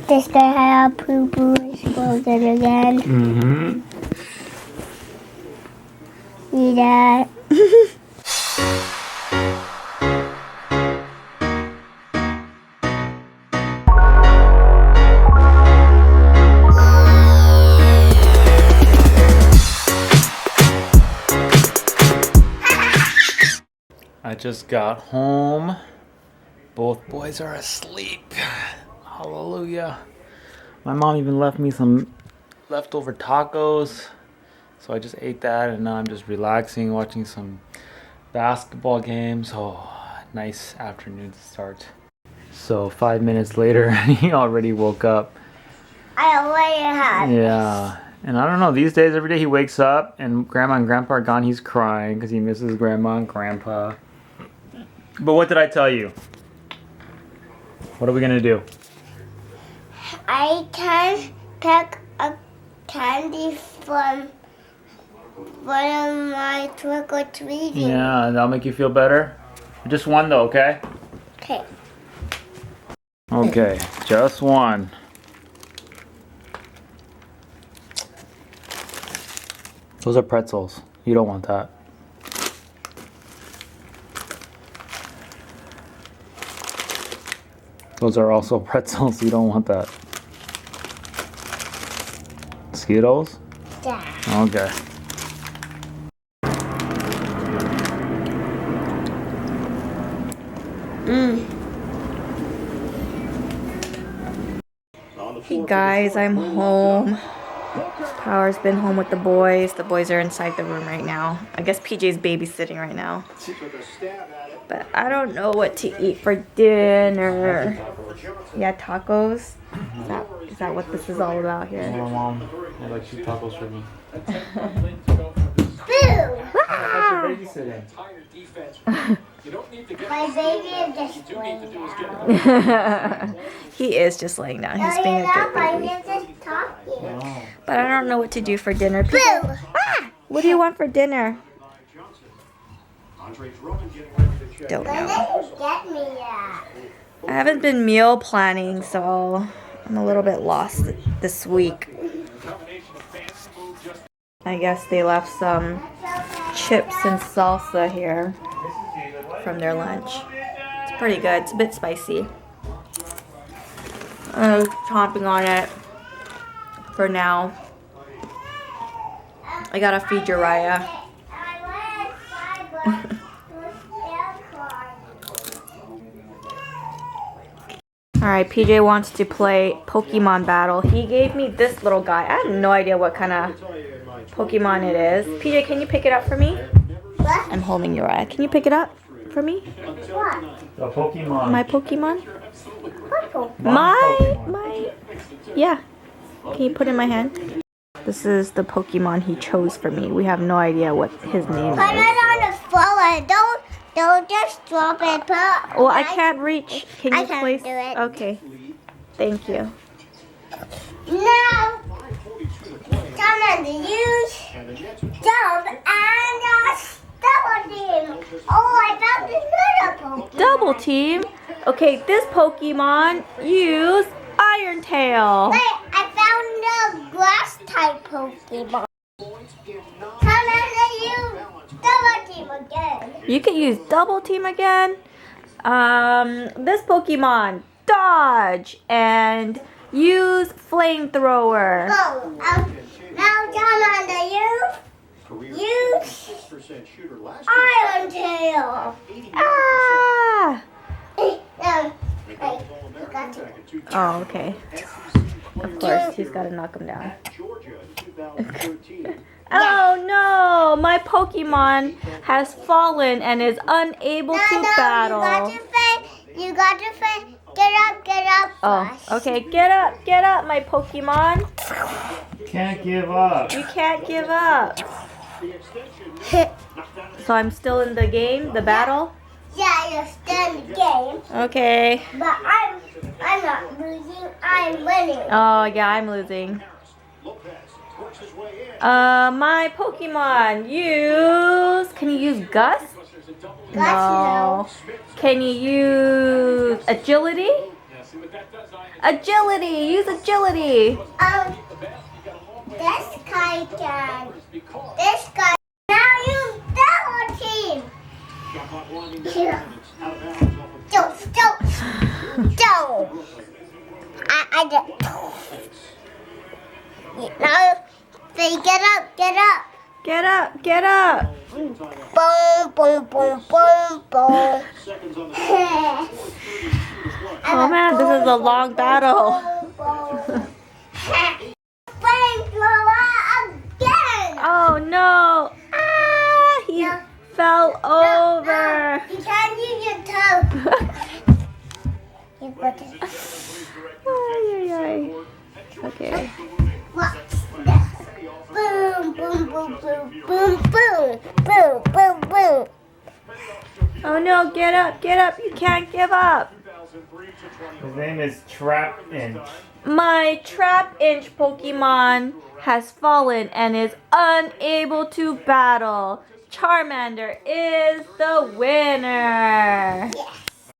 This guy had a poo-poo explosion again. Mm-hmm. See that? I just got home. Both boys are asleep. Hallelujah. My mom even left me some leftover tacos. So I just ate that and now I'm just relaxing, watching some basketball games. Oh, nice afternoon to start. So 5 minutes later, he already woke up. I already had. Yeah. And I don't know, these days, every day he wakes up and Grandma and Grandpa are gone, he's crying because he misses Grandma and Grandpa. But what did I tell you? What are we gonna do? I can pick a candy from one of my trick-or-treating. Yeah, that'll make you feel better? Just one though, okay? Okay. Okay, just one. Those are pretzels. You don't want that. Those are also pretzels. You don't want that. Skittles? Yeah. Okay. Hey guys, I'm home. Power's been home with the boys. The boys are inside the room right now. I guess PJ's babysitting right now. But I don't know what to eat for dinner. Yeah, tacos. Is that what this is all about here? Oh, Mom, I'd like 2 tacos for me. Boo! How's your babysitting? My baby is just laying down. He is just laying down. He's being a good baby. Just talking. But I don't know what to do for dinner. Boo! Ah! What do you want for dinner? Don't They know. didn't get me yet. I haven't been meal planning, so I'm a little bit lost this week. I guess they left some chips and salsa here from their lunch. It's pretty good. It's a bit spicy. I'm chomping on it for now. I gotta feed Uriah. Alright, PJ wants to play Pokemon Battle. He gave me this little guy. I have no idea what kind of Pokemon it is. PJ, can you pick it up for me? What? I'm holding Uriah. Can you pick it up for me? What? A Pokemon. My Pokemon? Purple. My, yeah. Can you put it in my hand? This is the Pokemon he chose for me. We have no idea what his name Put it is. on the floor. Don't just drop it. Put it Well, I can't reach. Can you I can place? do it. Okay. Thank you. Now, come on, use jump and double team. Oh, I found another Pokemon. Double team. Okay, this Pokemon use Iron Tail. Wait, I found the grass type Pokemon. Come on, use double team again. You can use double team again. This Pokemon dodge and use flamethrower. Go. Now, come on, use Iron Tail. Ah! No, wait, you got to. Oh, okay. Of course, he's got to knock him down. Oh no! My Pokemon has fallen and is unable to battle. You got to fight. Get up Oh, first. okay. Get up, my Pokemon. Can't give up. You can't give up. So I'm still in the game, the battle? Yeah, you're still in the game, Okay. but I'm not losing. I'm winning. Oh, yeah, I'm losing. My Pokemon use... Can you use Gust? No. Can you use Agility? Agility. Use agility. This guy can. This guy. Now you double team. Here. Don't. I just. Now, say get up. Get up. Get up. Boom, boom, boom, boom, boom. Oh man, this is a long battle. Again. Oh no. Ah, he fell over. You can't use your toe. You put it. Ay, ay, ay. Okay. Watch this. Boom, boom, boom, boom, boom, boom, boom, boom, boom. Oh no, get up, get up. You can't give up. His name is Trap Inch. My Trap Inch Pokemon has fallen and is unable to battle. Charmander is the winner.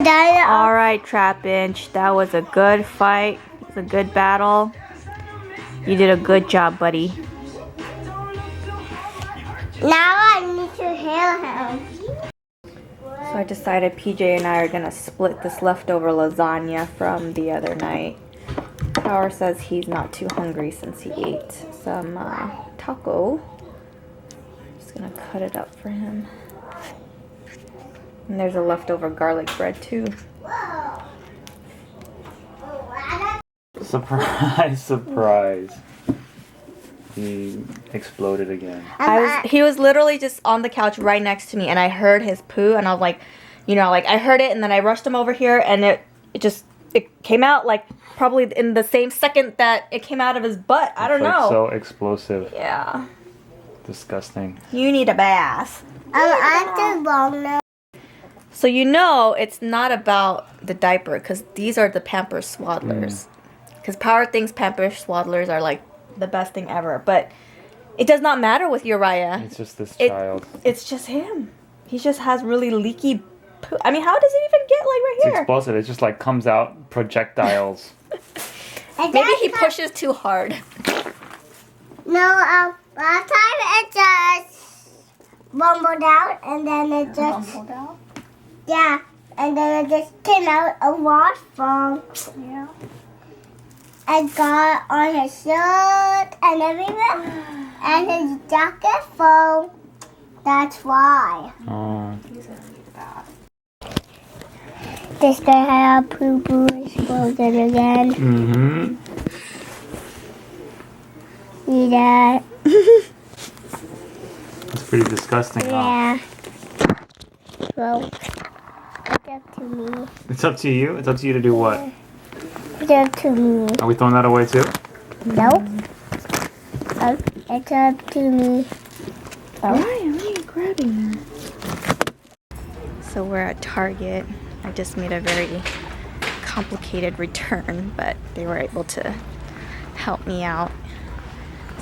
Alright, Trap Inch. That was a good fight. It was a good battle. You did a good job, buddy. Now I need to heal him. So I decided PJ and I are gonna split this leftover lasagna from the other night. Power says he's not too hungry since he ate some taco. Just gonna cut it up for him. And there's a leftover garlic bread too. Surprise, surprise. He exploded again. He was literally just on the couch right next to me, and I heard his poo, and I was like, I heard it, and then I rushed him over here, and it came out like probably in the same second that it came out of his butt. I don't know. So explosive. Yeah. Disgusting. You need a bath. I'm too long now. So it's not about the diaper, because these are the Pampers Swaddlers. Because Power thinks Pampers Swaddlers are like the best thing ever, but it does not matter with Uriah. It's just this child. It's just him. He just has really leaky poo. I mean, how does it even get like right It's here? explosive. It just like comes out projectiles. Maybe he pushes too hard. No, last time it just bumbled out, and then it just yeah, and then it just came out a wash from. Yeah. I got on his shirt and everything, and his jacket full. That's why. Oh. This guy had a poo-poo exploded again. Mm-hmm. See that? It's pretty disgusting, huh? Yeah. Well, it's up to me. It's up to you? It's up to you to do what? It's up to me. Are we throwing that away too? Nope. It's up to me. Why are you grabbing that? So we're at Target. I just made a very complicated return, but they were able to help me out.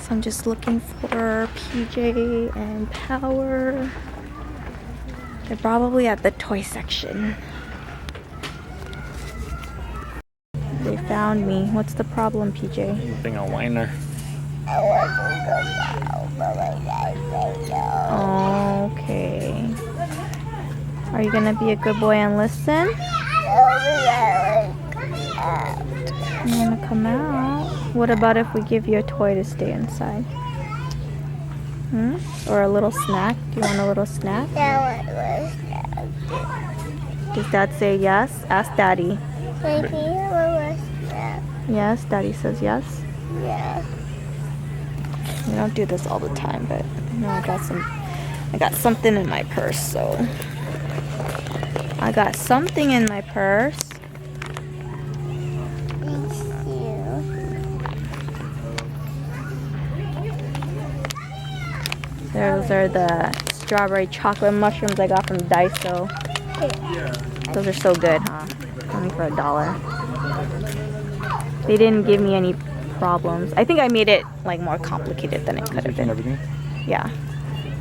So I'm just looking for PJ and Power. They're probably at the toy section. They found me. What's the problem, PJ? Being a whiner. Okay. Are you gonna be a good boy and listen? You wanna come out? What about if we give you a toy to stay inside? Or a little snack? Do you want a little snack? Does Dad say yes? Ask Daddy. Yes, Daddy says yes. Yeah. We don't do this all the time, but I got something in my purse, so I got something in my purse. Those are the strawberry chocolate mushrooms I got from Daiso. Those are so good, huh? Only for $1. They didn't give me any problems. I think I made it like more complicated than it could have been. Everything? Yeah.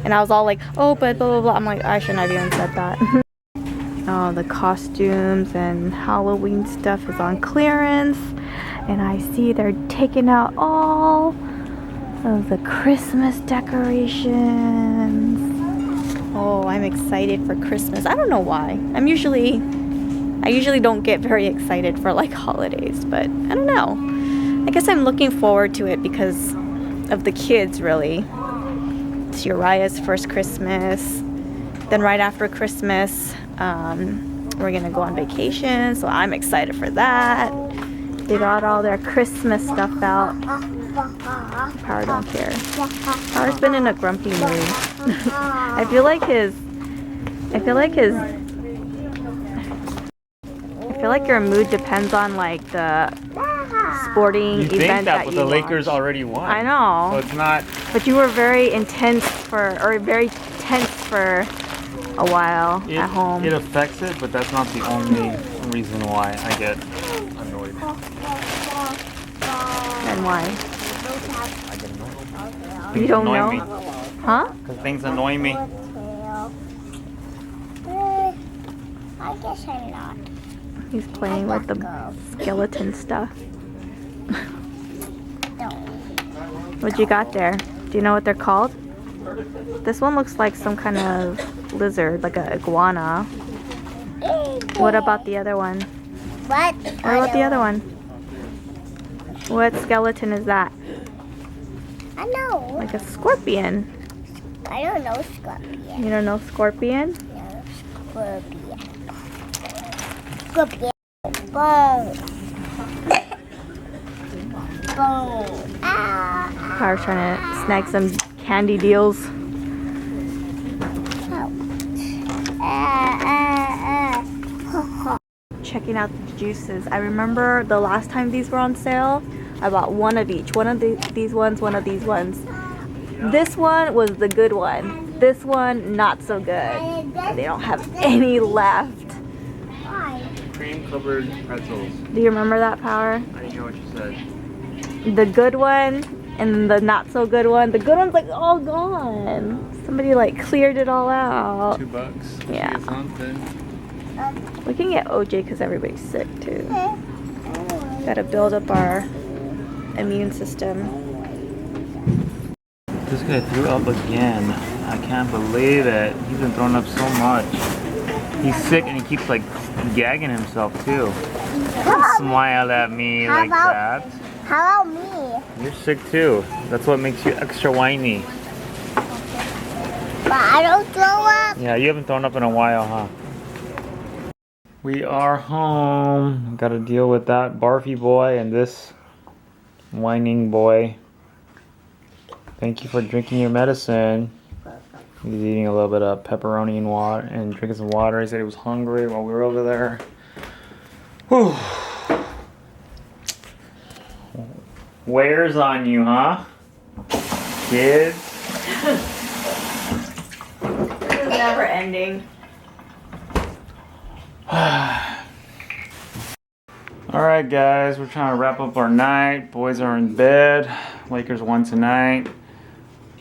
And I was all like, oh, but blah, blah, blah. I'm like, I shouldn't have even said that. Oh, the costumes and Halloween stuff is on clearance. And I see they're taking out all of the Christmas decorations. Oh, I'm excited for Christmas. I don't know why. I usually don't get very excited for like holidays, but I don't know. I guess I'm looking forward to it because of the kids, really. It's Uriah's first Christmas. Then right after Christmas, we're gonna go on vacation, so I'm excited for that. They got all their Christmas stuff out. Power don't care. Power's been in a grumpy mood. I feel like your mood depends on like the sporting You event think that, but you the watch. Lakers already won. I know. So it's not. But you were very tense for a while at home. It affects it, but that's not the only reason why I get annoyed. And why? I get annoyed. You don't know? Me. Huh? Because things annoy me. I guess I'm not. He's playing with the skeleton stuff. What you got there? Do you know what they're called? This one looks like some kind of lizard, like an iguana. What about the other one? What? What about the other one? What skeleton is that? I know. Like a scorpion. I don't know scorpion. You don't know scorpion? No, scorpion. Scorpion. Bone. Bone. Ah. Power's trying to snag some candy deals. Checking out the juices. I remember the last time these were on sale, I bought one of each. One of these ones, one of these ones. This one was the good one. This one, not so good. And they don't have any left. Cream covered pretzels. Do you remember that, Power? I didn't hear what you said. The good one and the not so good one. The good one's like all gone. Somebody like cleared it all out. $2. Yeah. Get something. We can get OJ because everybody's sick too. Gotta build up our immune system. This guy threw up again. I can't believe it. He's been throwing up so much. He's sick and he keeps like gagging himself too. Smile at me like that. How about me? You're sick too. That's what makes you extra whiny. But I don't throw up. Yeah, you haven't thrown up in a while, huh? We are home. Got to deal with that barfy boy and this whining boy. Thank you for drinking your medicine. He's eating a little bit of pepperoni and water and drinking some water. He said he was hungry while we were over there. Whew. Where's on you, huh? Kids? This is never ending. Alright guys, we're trying to wrap up our night. Boys are in bed. Lakers won tonight.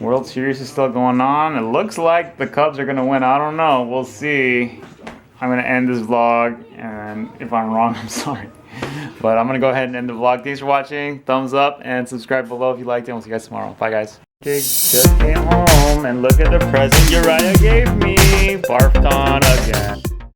World Series is still going on. It looks like the Cubs are going to win. I don't know. We'll see. I'm going to end this vlog, and if I'm wrong, I'm sorry. But I'm going to go ahead and end the vlog. Thanks for watching. Thumbs up and subscribe below if you liked it. We'll see you guys tomorrow. Bye guys. Jig just came home and look at the present Uriah gave me. Barfed on again.